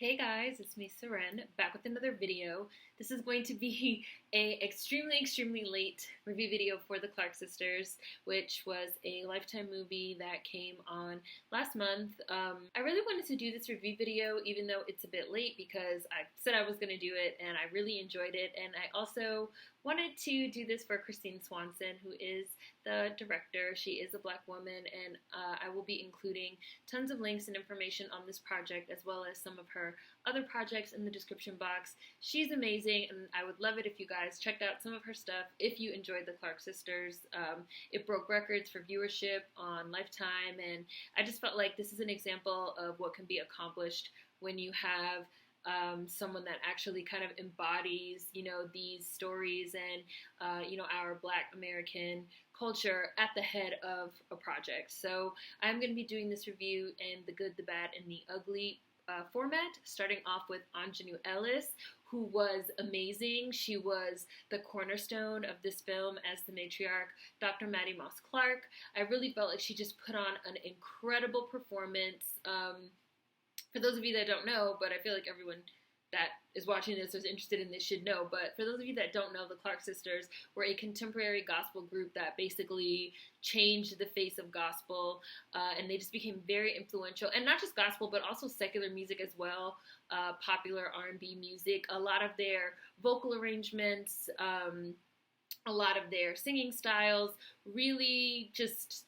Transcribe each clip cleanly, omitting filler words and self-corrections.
Hey guys, it's me Seren, back with another video. This is going to be a extremely late review video for the Clark Sisters, which was a Lifetime movie that came on last month. I really wanted to do this review video even though it's a bit late because I said I was going to do it and I really enjoyed it, and I also wanted to do this for Christine Swanson, who is the director. She is a Black woman, and I will be including tons of links and information on this project as well as some of her other projects in the description box. She's amazing, and I would love it if you guys checked out some of her stuff if you enjoyed the Clark Sisters. It broke records for viewership on Lifetime, and I just felt like this is an example of what can be accomplished when you have someone that actually kind of embodies, these stories and, our Black American culture at the head of a project. So I'm going to be doing this review in the good, the bad, and the ugly format, starting off with Aunjanue Ellis, who was amazing. She was the cornerstone of this film as the matriarch, Dr. Mattie Moss Clark. I really felt like she just put on an incredible performance. For those of you that don't know, but I feel like everyone that is watching this or is interested in this should know, but for those of you that don't know, the Clark Sisters were a contemporary gospel group that basically changed the face of gospel, and they just became very influential, and not just gospel, but also secular music as well, popular R&B music. A lot of their vocal arrangements, a lot of their singing styles really just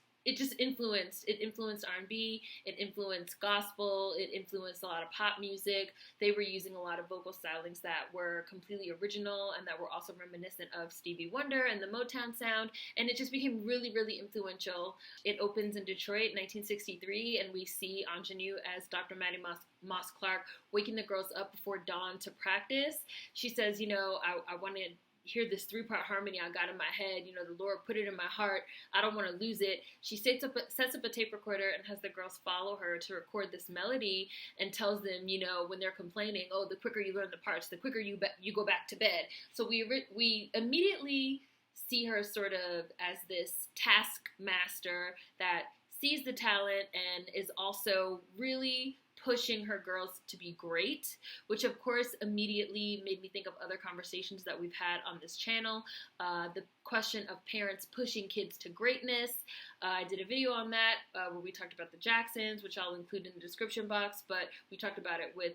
influenced R&B, it influenced gospel, it influenced a lot of pop music. They were using a lot of vocal stylings that were completely original and that were also reminiscent of Stevie Wonder and the Motown sound, and it just became really influential. It opens in Detroit in 1963, and we see Aunjanue as Dr. Mattie Moss Clark waking the girls up before dawn to practice. She says, I wanted hear this 3-part harmony I got in my head. The Lord put it in my heart. I don't want to lose it. She sets up a tape recorder and has the girls follow her to record this melody, and tells them, when they're complaining, oh, the quicker you learn the parts, the quicker you go back to bed. So we immediately see her sort of as this taskmaster that sees the talent and is also really pushing her girls to be great, which of course immediately made me think of other conversations that we've had on this channel. The question of parents pushing kids to greatness. I did a video on that where we talked about the Jacksons, which I'll include in the description box, but we talked about it with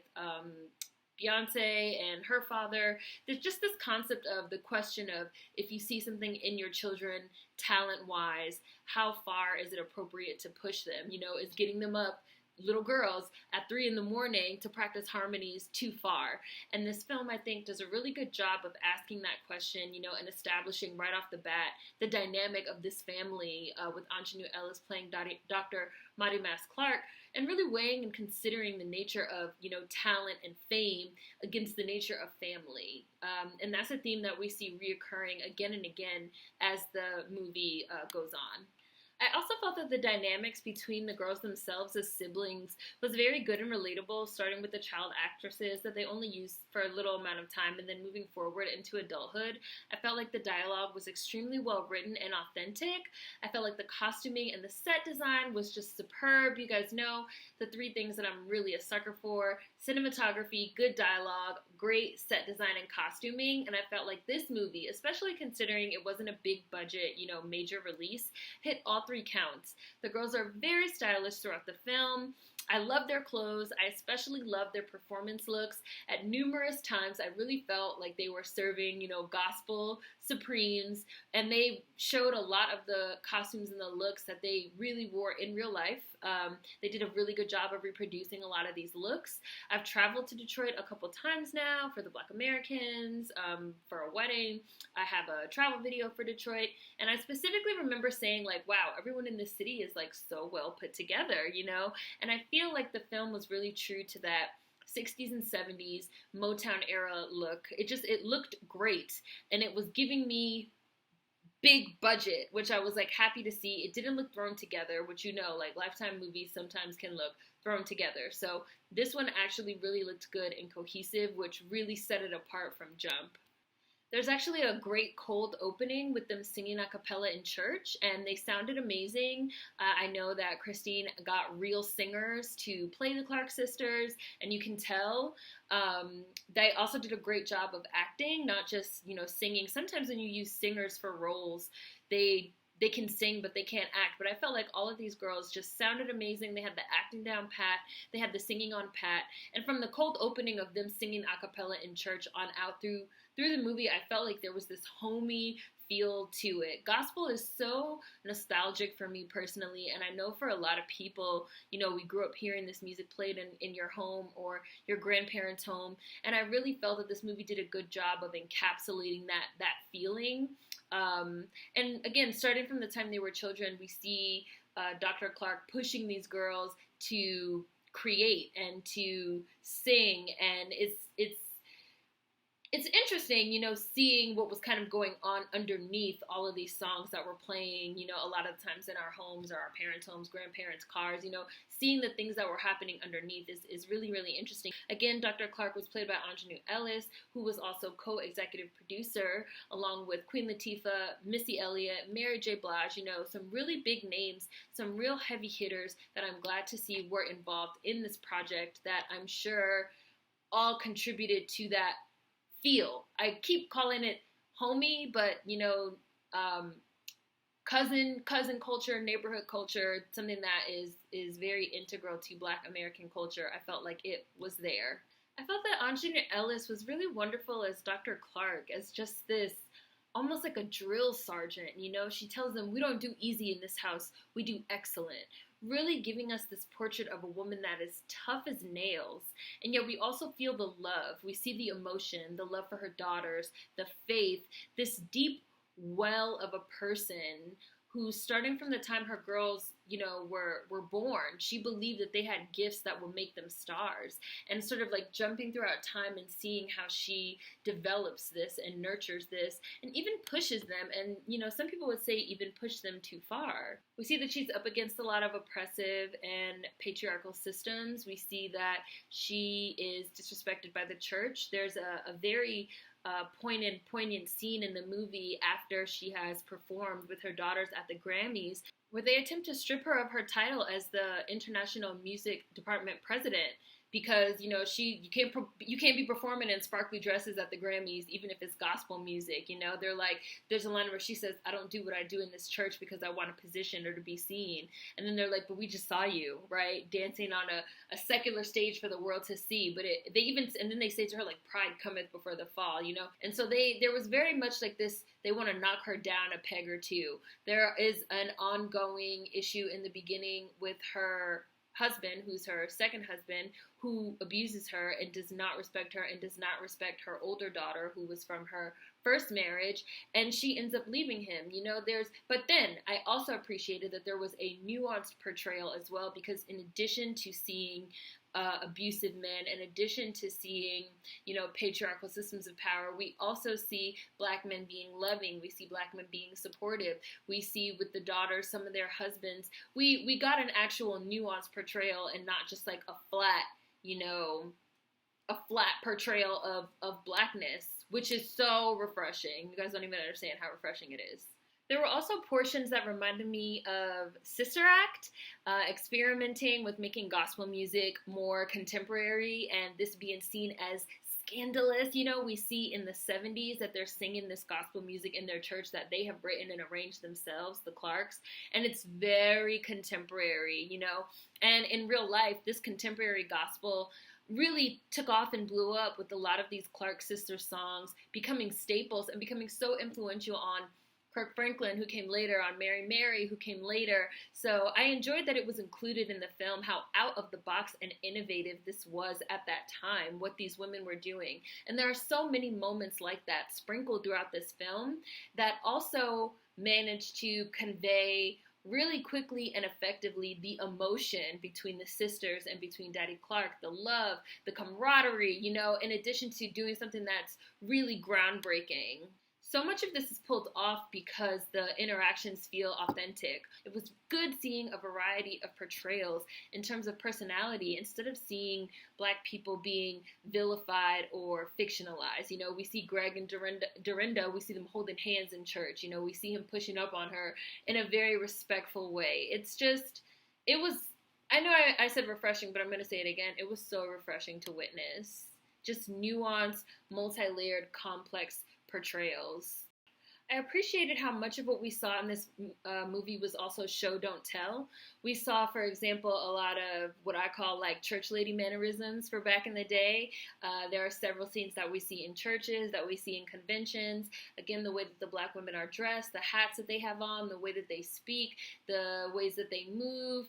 Beyonce and her father. There's just this concept of the question of, if you see something in your children talent-wise, how far is it appropriate to push them? Is getting them up, little girls, at 3 a.m. to practice harmonies too far? And this film, I think, does a really good job of asking that question, and establishing right off the bat the dynamic of this family, with Aunjanue Ellis playing Dr. Mattie Moss Clark, and really weighing and considering the nature of, talent and fame against the nature of family. And that's a theme that we see reoccurring again and again as the movie goes on. I also felt that the dynamics between the girls themselves as siblings was very good and relatable, starting with the child actresses that they only used for a little amount of time, and then moving forward into adulthood. I felt like the dialogue was extremely well written and authentic. I felt like the costuming and the set design was just superb. You guys know the 3 things that I'm really a sucker for: cinematography, good dialogue, great set design and costuming. And I felt like this movie, especially considering it wasn't a big budget, major release, hit all 3 counts. The girls are very stylish throughout the film. I love their clothes. I especially love their performance looks. At numerous times, I really felt like they were serving, gospel supremes, and they showed a lot of the costumes and the looks that they really wore in real life. They did a really good job of reproducing a lot of these looks. I've traveled to Detroit a couple times now for the Black Americans, for a wedding. I have a travel video for Detroit, and I specifically remember saying, like, wow, everyone in this city is like so well put together, and I feel like the film was really true to that 60s and 70s Motown era look. It looked great, and it was giving me big budget, which I was like happy to see. It didn't look thrown together, which like Lifetime movies sometimes can look thrown together. So this one actually really looked good and cohesive, which really set it apart from jump. There's actually a great cold opening with them singing a cappella in church, and they sounded amazing. I know that Christine got real singers to play the Clark sisters, and you can tell they also did a great job of acting, not just, singing. Sometimes when you use singers for roles, they can sing, but they can't act. But I felt like all of these girls just sounded amazing. They had the acting down pat. They had the singing on pat. And from the cold opening of them singing a cappella in church on out through the movie, I felt like there was this homey feel to it. Gospel is so nostalgic for me personally, and I know for a lot of people, we grew up hearing this music played in your home or your grandparents' home, and I really felt that this movie did a good job of encapsulating that feeling. And again, starting from the time they were children, we see Dr. Clark pushing these girls to create and to sing, and it's interesting, seeing what was kind of going on underneath all of these songs that were playing, a lot of times in our homes or our parents' homes, grandparents' cars, seeing the things that were happening underneath is really, really interesting. Again, Dr. Clark was played by Aunjanue Ellis, who was also co-executive producer, along with Queen Latifah, Missy Elliott, Mary J. Blige, some really big names, some real heavy hitters that I'm glad to see were involved in this project that I'm sure all contributed to that feel. I keep calling it homey, but cousin culture, neighborhood culture, something that is very integral to Black American culture. I felt like it was there. I felt that Aunjanue Ellis was really wonderful as Dr. Clark, as just this almost like a drill sergeant. She tells them, we don't do easy in this house, we do excellent. Really giving us this portrait of a woman that is tough as nails. And yet we also feel the love. We see the emotion, the love for her daughters, the faith, this deep well of a person who, starting from the time her girls, were born, she believed that they had gifts that would make them stars. And sort of like jumping throughout time and seeing how she develops this and nurtures this and even pushes them. And, some people would say even push them too far. We see that she's up against a lot of oppressive and patriarchal systems. We see that she is disrespected by the church. There's a very poignant scene in the movie after she has performed with her daughters at the Grammys, where they attempt to strip her of her title as the International Music Department president, because you can't be performing in sparkly dresses at the Grammys, even if it's gospel music. They're like, there's a line where she says, I don't do what I do in this church because I want a position or to be seen. And then they're like, but we just saw you, right, dancing on a secular stage for the world to see. But and then they say to her, like, pride cometh before the fall, And so there was very much like this, they want to knock her down a peg or two. There is an ongoing issue in the beginning with her husband, who's her second husband, who abuses her and does not respect her and does not respect her older daughter, who was from her first marriage, and she ends up leaving him. But then I also appreciated that there was a nuanced portrayal as well, because in addition to seeing abusive men, in addition to seeing, patriarchal systems of power, we also see Black men being loving. We see Black men being supportive. We see with the daughters, some of their husbands. We got an actual nuanced portrayal and not just like a flat portrayal of Blackness, which is so refreshing. You guys don't even understand how refreshing it is. There were also portions that reminded me of Sister Act, experimenting with making gospel music more contemporary and this being seen as scandalous. We see in the 70s that they're singing this gospel music in their church that they have written and arranged themselves, the Clarks, and it's very contemporary, And in real life, this contemporary gospel really took off and blew up with a lot of these Clark sister songs becoming staples and becoming so influential on Kirk Franklin, who came later, on Mary Mary, who came later. So I enjoyed that it was included in the film, how out of the box and innovative this was at that time, what these women were doing. And there are so many moments like that sprinkled throughout this film that also managed to convey really quickly and effectively the emotion between the sisters and between Daddy Clark, the love, the camaraderie, in addition to doing something that's really groundbreaking. So much of this is pulled off because the interactions feel authentic. It was good seeing a variety of portrayals in terms of personality instead of seeing Black people being vilified or fictionalized. You know, we see Greg and Dorinda, we see them holding hands in church. You know, we see him pushing up on her in a very respectful way. It's just, it was, I know I said refreshing, but I'm going to say it again. It was so refreshing to witness. Just nuanced, multi-layered, complex portrayals. I appreciated how much of what we saw in this movie was also show, don't tell. We saw, for example, a lot of what I call like church lady mannerisms for back in the day. There are several scenes that we see in churches, that we see in conventions. Again, the way that the Black women are dressed, the hats that they have on, the way that they speak, the ways that they move.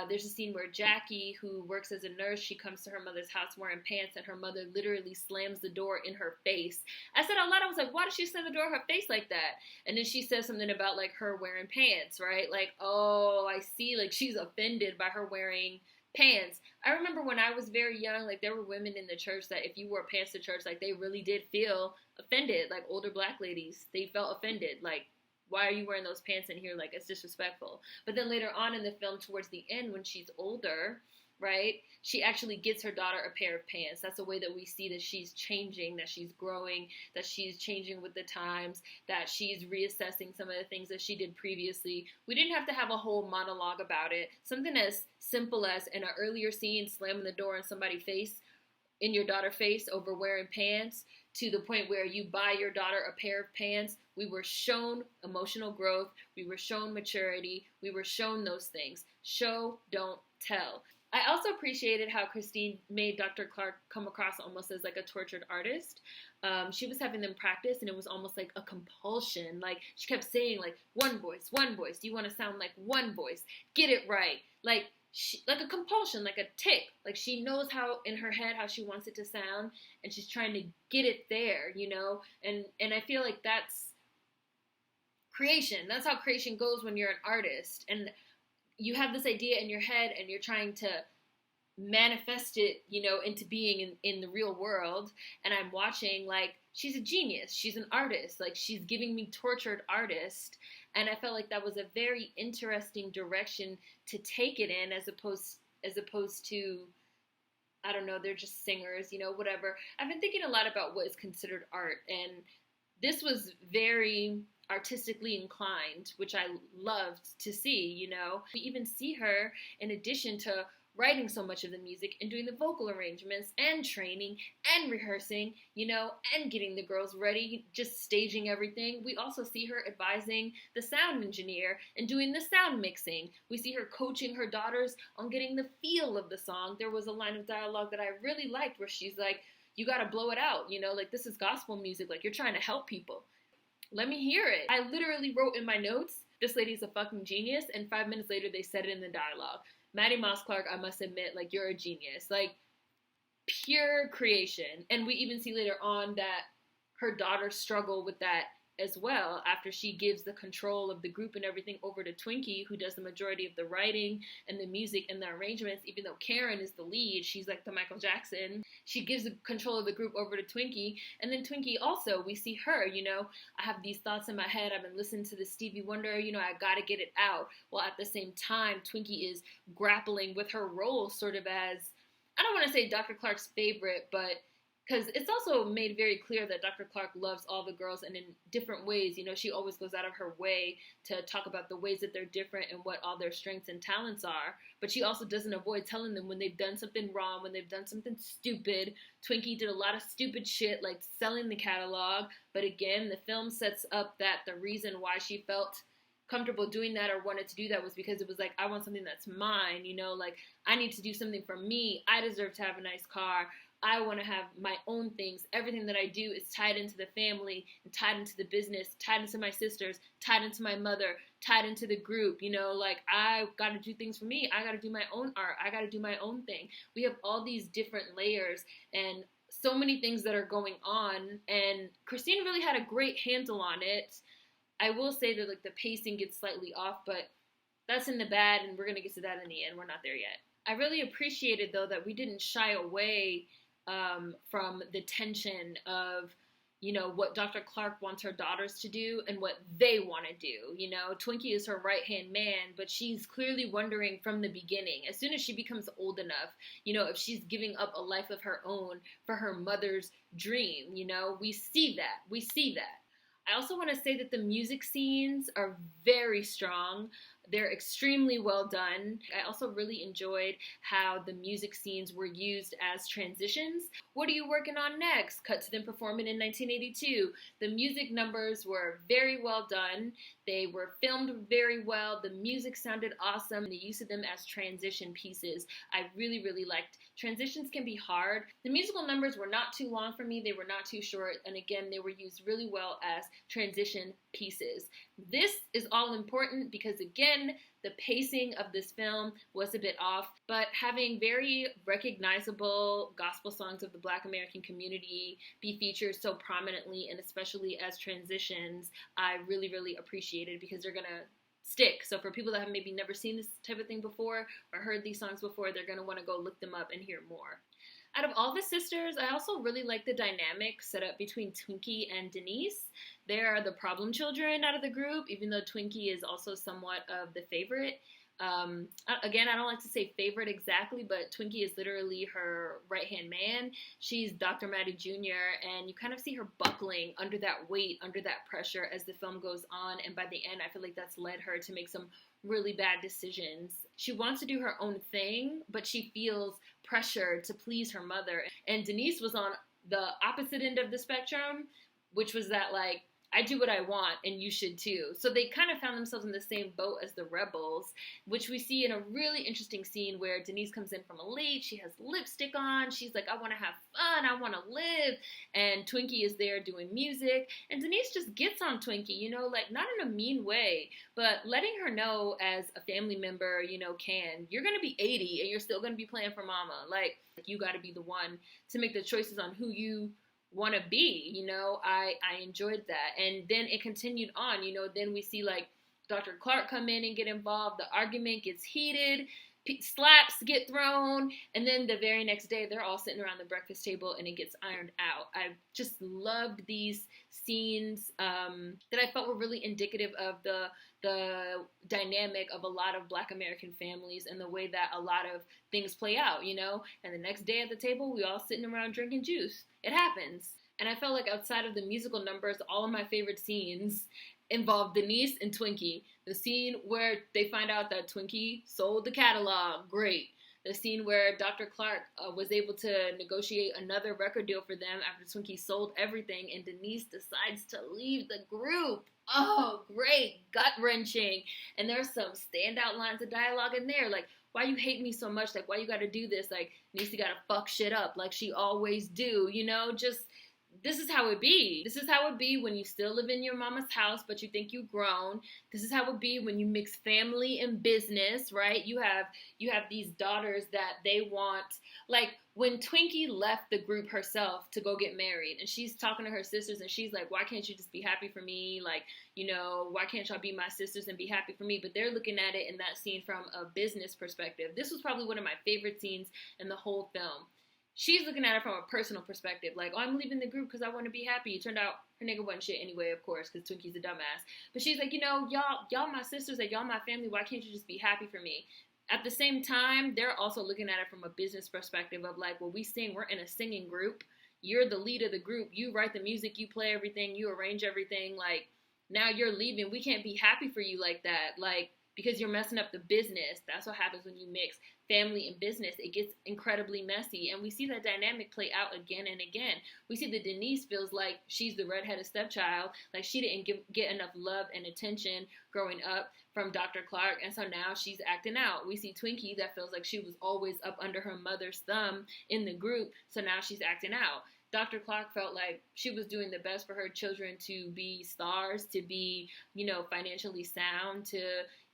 There's a scene where Jackie, who works as a nurse, she comes to her mother's house wearing pants, and her mother literally slams the door in her face. I said out loud, I was like, why does she slam the door in her face like that? And then she says something about like her wearing pants, right? Like, oh, I see, like she's offended by her wearing pants. I remember when I was very young, like there were women in the church that if you wore pants to church, like they really did feel offended. Like older Black ladies, they felt offended. Like, why are you wearing those pants in here? Like, it's disrespectful. But then later on in the film, towards the end, when she's older, right, she actually gets her daughter a pair of pants. That's a way that we see that she's changing, that she's growing, that she's changing with the times, that she's reassessing some of the things that she did previously. We didn't have to have a whole monologue about it. Something as simple as in an earlier scene, slamming the door in somebody's face, in your daughter's face over wearing pants, to the point where you buy your daughter a pair of pants. We were shown emotional growth. We were shown maturity. We were shown those things. Show, don't tell. I also appreciated how Christine made Dr. Clark come across almost as like a tortured artist. She was having them practice, and it was almost like a compulsion. Like, she kept saying, like, one voice. Do you want to sound like one voice? Get it right. Like a compulsion, like a tick. Like, she knows how, in her head, how she wants it to sound, and she's trying to get it there, you know? And I feel like that's creation. That's how creation goes when you're an artist. And you have this idea in your head and you're trying to manifest it, you know, into being in the real world. And I'm watching, like, she's a genius. She's an artist. Like, she's giving me tortured artist. And I felt like that was a very interesting direction to take it in, as opposed to, I don't know, they're just singers, you know, whatever. I've been thinking a lot about what is considered art, and this was very artistically inclined, which I loved to see, you know. We even see her, in addition to writing so much of the music and doing the vocal arrangements and training and rehearsing, you know, and getting the girls ready, just staging everything. We also see her advising the sound engineer and doing the sound mixing. We see her coaching her daughters on getting the feel of the song. There was a line of dialogue that I really liked where she's like, you gotta blow it out, you know, like, this is gospel music, like, you're trying to help people. Let me hear it. I literally wrote in my notes, this lady's a fucking genius, and 5 minutes later they said it in the dialogue. Mattie Moss Clark, I must admit, like, you're a genius. Like, pure creation. And we even see later on that her daughters struggle with that as well, after she gives the control of the group and everything over to Twinkie, who does the majority of the writing and the music and the arrangements. Even though Karen is the lead, she's like the Michael Jackson. She gives the control of the group over to Twinkie. And then Twinkie also, we see her, you know, I have these thoughts in my head. I've been listening to the Stevie Wonder, you know, I gotta get it out. While at the same time, Twinkie is grappling with her role sort of as, I don't want to say Dr. Clark's favorite, but because it's also made very clear that Dr. Clark loves all the girls, and in different ways. You know, she always goes out of her way to talk about the ways that they're different and what all their strengths and talents are. But she also doesn't avoid telling them when they've done something wrong, when they've done something stupid. Twinkie did a lot of stupid shit, like selling the catalog. But again, the film sets up that the reason why she felt comfortable doing that or wanted to do that was because it was like, I want something that's mine, you know, like, I need to do something for me. I deserve to have a nice car. I want to have my own things. Everything that I do is tied into the family, and tied into the business, tied into my sisters, tied into my mother, tied into the group. You know, like, I got to do things for me. I got to do my own art. I got to do my own thing. We have all these different layers and so many things that are going on. And Christine really had a great handle on it. I will say that, like, the pacing gets slightly off, but that's in the bad, and we're going to get to that in the end. We're not there yet. I really appreciated, though, that we didn't shy away from the tension of, what Dr. Clark wants her daughters to do and what they want to do. Twinkie is her right-hand man, but she's clearly wondering from the beginning, as soon as she becomes old enough, if she's giving up a life of her own for her mother's dream. We see that. I also want to say that the music scenes are very strong. They're extremely well done. I also really enjoyed how the music scenes were used as transitions. What are you working on next? Cut to them performing in 1982. The music numbers were very well done. They were filmed very well. The music sounded awesome. The use of them as transition pieces, I really, really liked. Transitions can be hard. The musical numbers were not too long for me. They were not too short. And again, they were used really well as transition pieces. This is all important because, again, the pacing of this film was a bit off, but having very recognizable gospel songs of the Black American community be featured so prominently, and especially as transitions, I really, really appreciated, because they're going to stick. So for people that have maybe never seen this type of thing before or heard these songs before, they're going to want to go look them up and hear more. Out of all the sisters, I also really like the dynamic set up between Twinkie and Denise. They are the problem children out of the group, even though Twinkie is also somewhat of the favorite. Again, I don't like to say favorite exactly, but Twinkie is literally her right-hand man. She's Dr. Mattie Jr., and you kind of see her buckling under that weight, under that pressure as the film goes on, and by the end, I feel like that's led her to make some really bad decisions. She wants to do her own thing, but she feels pressured to please her mother. And Denise was on the opposite end of the spectrum, which was that, like, I do what I want and you should too. So they kind of found themselves in the same boat as the rebels, which we see in a really interesting scene where Denise comes in from a late, she has lipstick on, she's like, I want to have fun, I want to live, and Twinkie is there doing music, and Denise just gets on Twinkie, like not in a mean way, but letting her know as a family member, you're going to be 80 and you're still going to be playing for mama. Like, you got to be the one to make the choices on who you want to be, I enjoyed that. And then it continued on, then we see like Dr. Clark come in and get involved, the argument gets heated, slaps get thrown, and then the very next day they're all sitting around the breakfast table and it gets ironed out. I just loved these scenes that I felt were really indicative of the dynamic of a lot of Black American families and the way that a lot of things play out, and the next day at the table, we all sitting around drinking juice. It happens. And I felt like outside of the musical numbers, all of my favorite scenes involved Denise and Twinkie. The scene where they find out that Twinkie sold the catalog, great. The scene where Dr. Clark was able to negotiate another record deal for them after Twinkie sold everything and Denise decides to leave the group. Oh, great, gut-wrenching. And there's some standout lines of dialogue in there, like, why you hate me so much? Like, why you gotta do this? Like, Niecy gotta fuck shit up like she always do, just... This is how it be. This is how it be when you still live in your mama's house, but you think you've grown. This is how it be when you mix family and business, right? You have these daughters that they want. Like when Twinkie left the group herself to go get married, and she's talking to her sisters, and she's like, "Why can't you just be happy for me? Like, why can't y'all be my sisters and be happy for me?" But they're looking at it in that scene from a business perspective. This was probably one of my favorite scenes in the whole film. She's looking at it from a personal perspective, like, oh, I'm leaving the group because I want to be happy. It turned out her nigga wasn't shit anyway, of course, because Twinkie's a dumbass. But she's like, y'all my sisters, like, y'all my family, why can't you just be happy for me? At the same time, they're also looking at it from a business perspective of like, well, we sing, we're in a singing group. You're the lead of the group. You write the music, you play everything, you arrange everything. Like, now you're leaving. We can't be happy for you like that. Like, because you're messing up the business. That's what happens when you mix family and business. It gets incredibly messy. And we see that dynamic play out again and again. We see that Denise feels like she's the redheaded stepchild. Like she didn't get enough love and attention growing up from Dr. Clark. And so now she's acting out. We see Twinkie that feels like she was always up under her mother's thumb in the group. So now she's acting out. Dr. Clark felt like she was doing the best for her children to be stars, to be, financially sound, to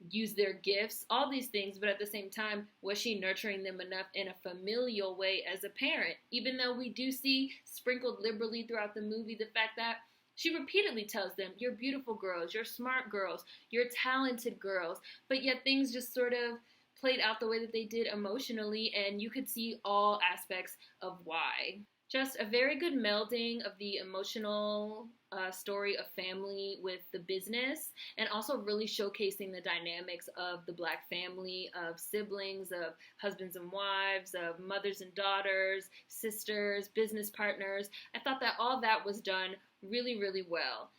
use their gifts, all these things. But at the same time, was she nurturing them enough in a familial way as a parent? Even though we do see sprinkled liberally throughout the movie the fact that she repeatedly tells them, you're beautiful girls, you're smart girls, you're talented girls. But yet things just sort of played out the way that they did emotionally, and you could see all aspects of why. Just a very good melding of the emotional story of family with the business, and also really showcasing the dynamics of the Black family, of siblings, of husbands and wives, of mothers and daughters, sisters, business partners. I thought that all that was done really, really well.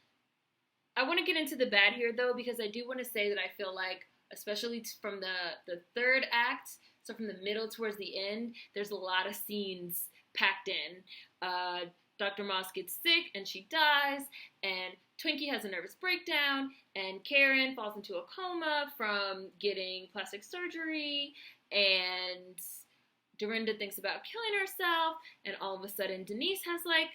I want to get into the bad here, though, because I do want to say that I feel like, especially from the third act, so from the middle towards the end, there's a lot of scenes packed in. Dr. Moss gets sick and she dies, and Twinkie has a nervous breakdown, and Karen falls into a coma from getting plastic surgery, and Dorinda thinks about killing herself, and all of a sudden Denise has like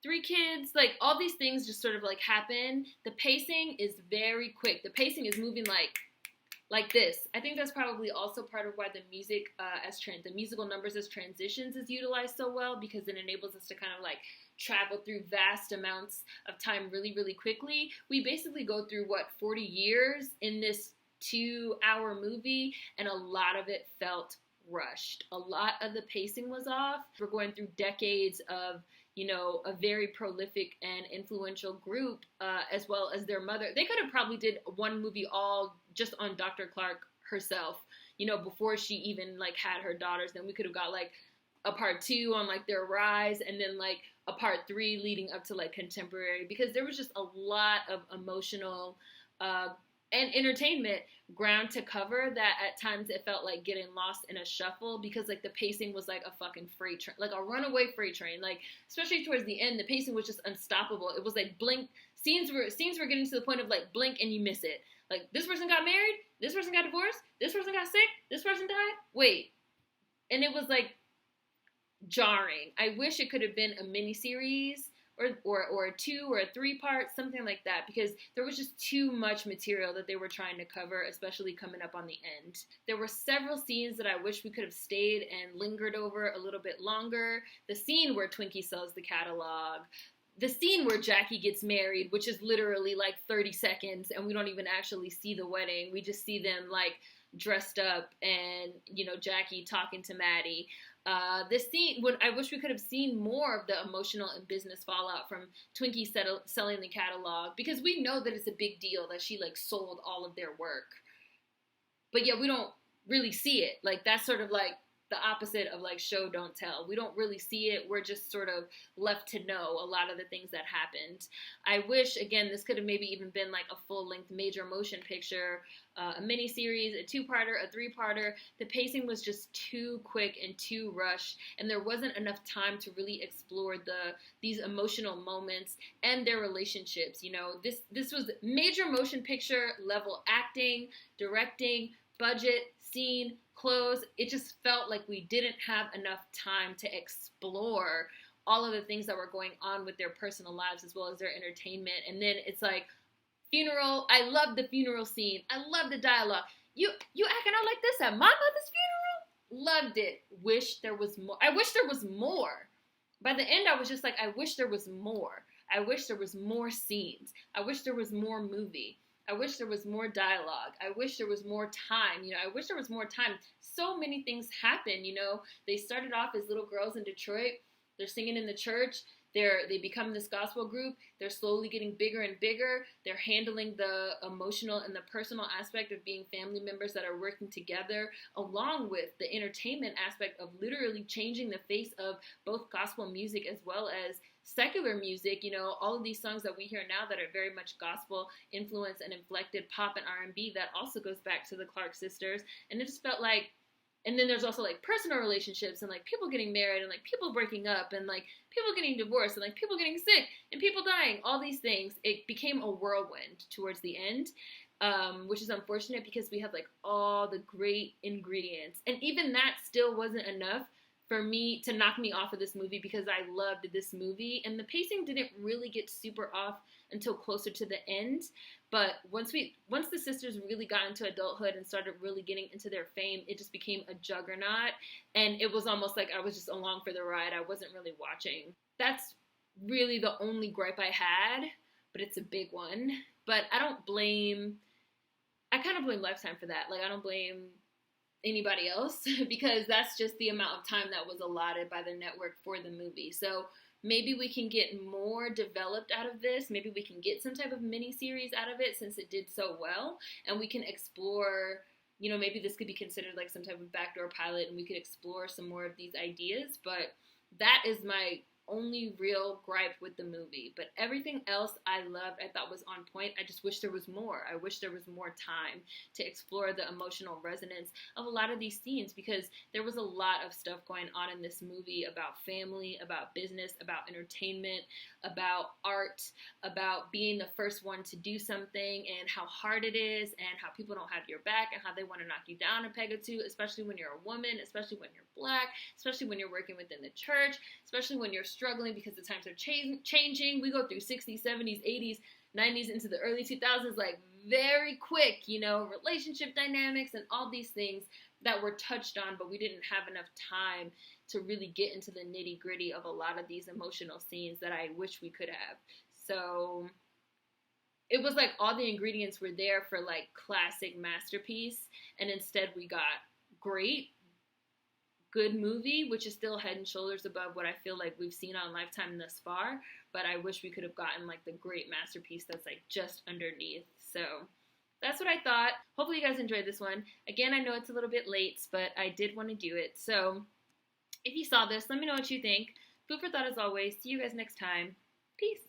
3 kids. Like, all these things just sort of like happen. The pacing is very quick. The pacing is moving like this. I think that's probably also part of why the music the musical numbers as transitions is utilized so well, because it enables us to kind of like travel through vast amounts of time really, really quickly. We basically go through 40 years in this 2-hour movie, and a lot of it felt rushed. A lot of the pacing was off. We're going through decades of, you know, a very prolific and influential group, as well as their mother. They could have probably did one movie all just on Dr. Clark herself, you know, before she even like had her daughters. Then we could have got like a part 2 on like their rise, and then like a part 3 leading up to like contemporary, because there was just a lot of emotional and entertainment ground to cover that at times it felt like getting lost in a shuffle, because like the pacing was like a fucking freight train, like a runaway freight train. Like, especially towards the end, the pacing was just unstoppable. It was like blink, scenes were getting to the point of like blink and you miss it. Like, this person got married, this person got divorced, this person got sick, this person died, wait. And it was like jarring. I wish it could have been a miniseries, or a 2 or a 3-part, something like that, because there was just too much material that they were trying to cover, especially coming up on the end. There were several scenes that I wish we could have stayed and lingered over a little bit longer. The scene where Twinkie sells the catalog, the scene where Jackie gets married, which is literally like 30 seconds, and we don't even actually see the wedding. We just see them like dressed up and, you know, Jackie talking to Mattie. This scene, I wish we could have seen more of the emotional and business fallout from Twinkie selling the catalog, because we know that it's a big deal that she like sold all of their work, but yet we don't really see it. Like, that's sort of like the opposite of like show don't tell. We don't really see it. We're just sort of left to know a lot of the things that happened. I wish, again, this could have maybe even been like a full-length major motion picture, a mini-series, a 2-parter, a 3-parter. The pacing was just too quick and too rushed, and there wasn't enough time to really explore these emotional moments and their relationships. You know, this was major motion picture level acting, directing, budget, scene, close. It just felt like we didn't have enough time to explore all of the things that were going on with their personal lives as well as their entertainment. And then it's like, funeral. I love the funeral scene. I love the dialogue. You acting out like this at my mother's funeral? Loved it. Wish there was more. I wish there was more. By the end, I was just like, I wish there was more. I wish there was more scenes. I wish there was more movie. I wish there was more dialogue. I wish there was more time. You know, I wish there was more time. So many things happen, you know. They started off as little girls in Detroit. They're singing in the church. They become this gospel group. They're slowly getting bigger and bigger. They're handling the emotional and the personal aspect of being family members that are working together, along with the entertainment aspect of literally changing the face of both gospel music as well as secular music. You know, all of these songs that we hear now that are very much gospel influence and inflected pop and R&B, that also goes back to the Clark sisters. And it just felt like, and then there's also like personal relationships and like people getting married and like people breaking up and like people getting divorced and like people getting sick and people dying, all these things. It became a whirlwind towards the end, which is unfortunate because we have like all the great ingredients. And even that still wasn't enough for me to knock me off of this movie, because I loved this movie, and the pacing didn't really get super off until closer to the end. But once the sisters really got into adulthood and started really getting into their fame, it just became a juggernaut, and it was almost like I was just along for the ride. I wasn't really watching. That's really the only gripe I had, but it's a big one. But I kind of blame Lifetime for that. Like, I don't blame anybody else because that's just the amount of time that was allotted by the network for the movie. So maybe we can get more developed out of this. Maybe we can get some type of mini series out of it since it did so well, and we can explore, you know, maybe this could be considered like some type of backdoor pilot and we could explore some more of these ideas. But that is my only real gripe with the movie. But everything else I loved, I thought was on point. I just wish there was more. I wish there was more time to explore the emotional resonance of a lot of these scenes, because there was a lot of stuff going on in this movie about family, about business, about entertainment, about art, about being the first one to do something and how hard it is and how people don't have your back and how they want to knock you down a peg or two, especially when you're a woman, especially when you're Black, especially when you're working within the church, especially when you're struggling because the times are changing. We go through 60s, 70s, 80s, 90s into the early 2000s like very quick, you know, relationship dynamics and all these things that were touched on, but we didn't have enough time to really get into the nitty gritty of a lot of these emotional scenes that I wish we could have. So it was like all the ingredients were there for like classic masterpiece, and instead we got great, good movie, which is still head and shoulders above what I feel like we've seen on Lifetime thus far, but I wish we could have gotten like the great masterpiece that's like just underneath. So that's what I thought. Hopefully you guys enjoyed this one. Again, I know it's a little bit late, but I did want to do it. So if you saw this, let me know what you think. Food for thought as always. See you guys next time. Peace.